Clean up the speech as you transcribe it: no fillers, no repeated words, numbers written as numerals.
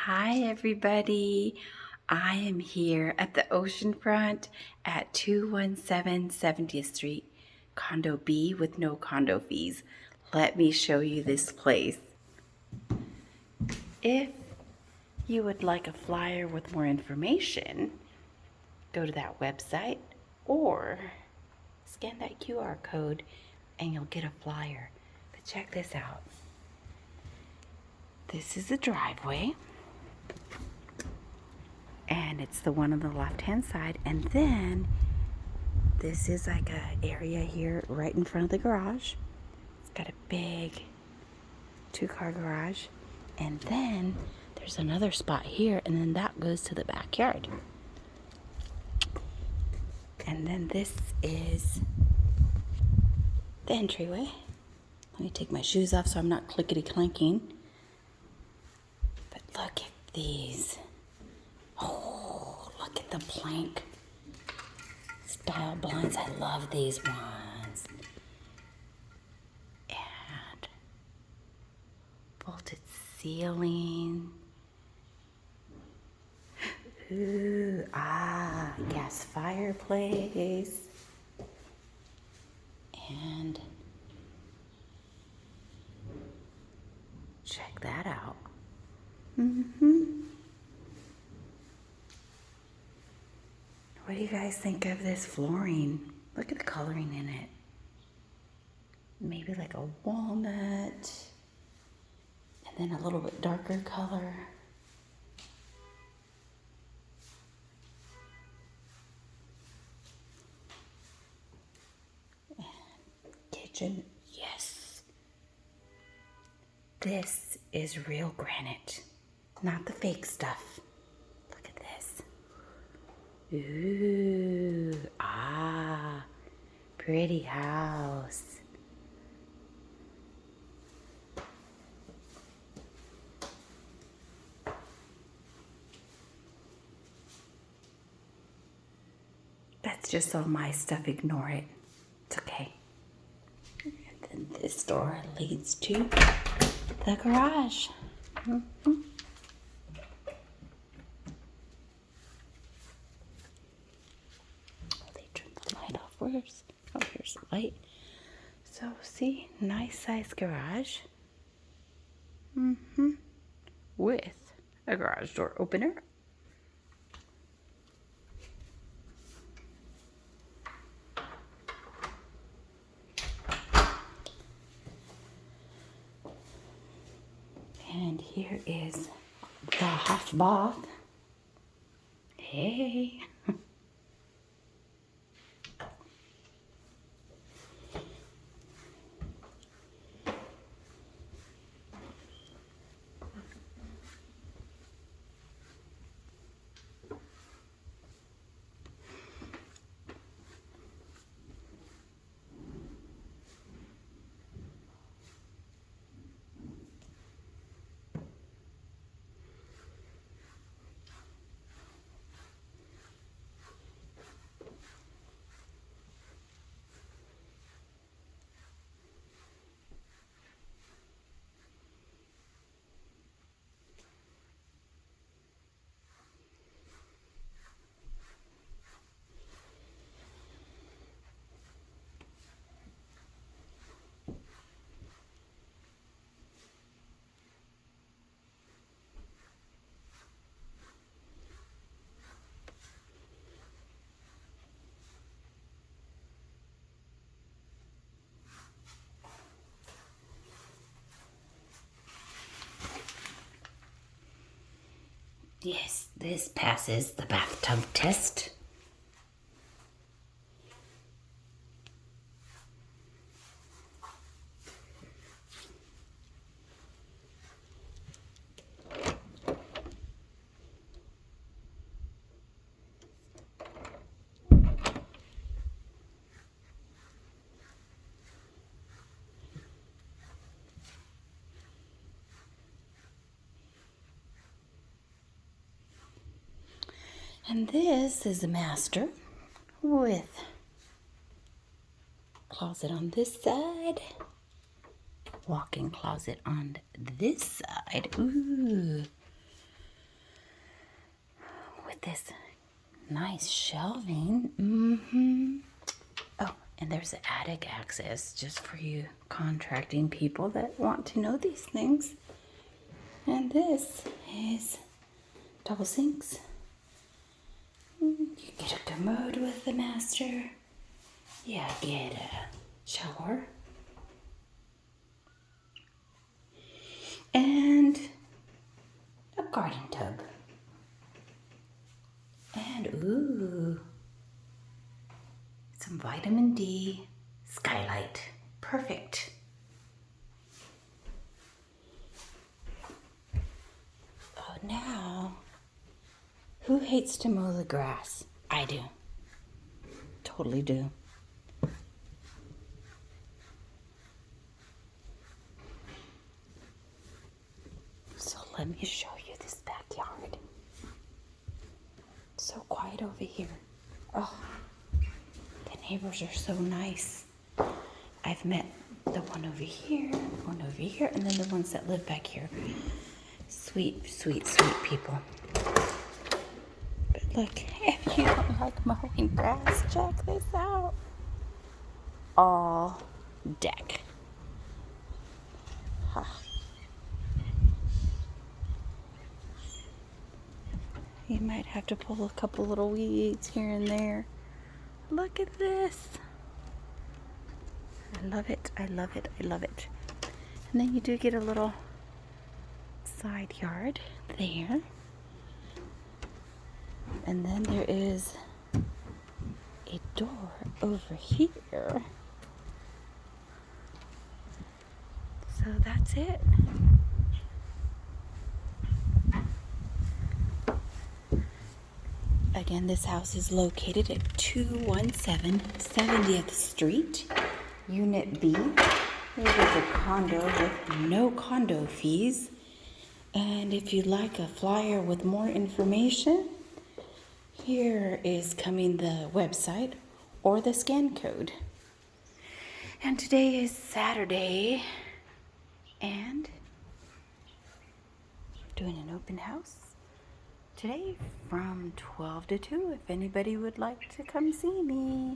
Hi everybody, I am here at the oceanfront at 217 70th Street, Condo B with no condo fees. Let me show you this place. If you would like a flyer with more information, go to that website or scan that QR code and you'll get a flyer. But check this out. This is the driveway. And it's the one on the left-hand side. And then this is like a area here right in front of the garage. It's got a big 2-car garage. And then there's another spot here, and then that goes to the backyard. And then this is the entryway. Let me take my shoes off so I'm not clickety-clanking. But look at these. Oh, look at the plank style blinds. I love these ones. And vaulted ceiling. Ooh, gas fireplace. And check that out. What do you guys think of this flooring? Look at the coloring in it. Maybe like a walnut, and then a little bit darker color. And kitchen, yes. This is real granite, not the fake stuff. Look at this. Ooh, pretty house. That's just all my stuff, ignore it. It's okay. And then this door leads to the garage. Oh, they turned the light off. Here's the light. So see, nice size garage. With a garage door opener. And here is the half bath. Hey. Yes, this passes the bathtub test. And this is the master with closet on this side, walk-in closet on this side. Ooh, this nice shelving. Oh, and there's the attic access just for you contracting people that want to know these things. And this is double sinks. You get a commode with the master. You get a shower. And a garden tub. And ooh, some vitamin D skylight. Perfect. Oh, now, who hates to mow the grass? I do. Totally do. So let me show you this backyard. So quiet over here. Oh, the neighbors are so nice. I've met the one over here, and then the ones that live back here. Sweet, sweet, sweet people. But look, if you don't like mowing grass, check this out. All deck. Huh. You might have to pull a couple little weeds here and there. Look at this. I love it, I love it, I love it. And then you do get a little side yard there. And then there is a door over here. So that's it. Again, this house is located at 217 70th Street, Unit B. It is a condo with no condo fees. And if you'd like a flyer with more information, here is coming the website or the scan code. And today is Saturday, and doing an open house today from 12 to 2 if anybody would like to come see me.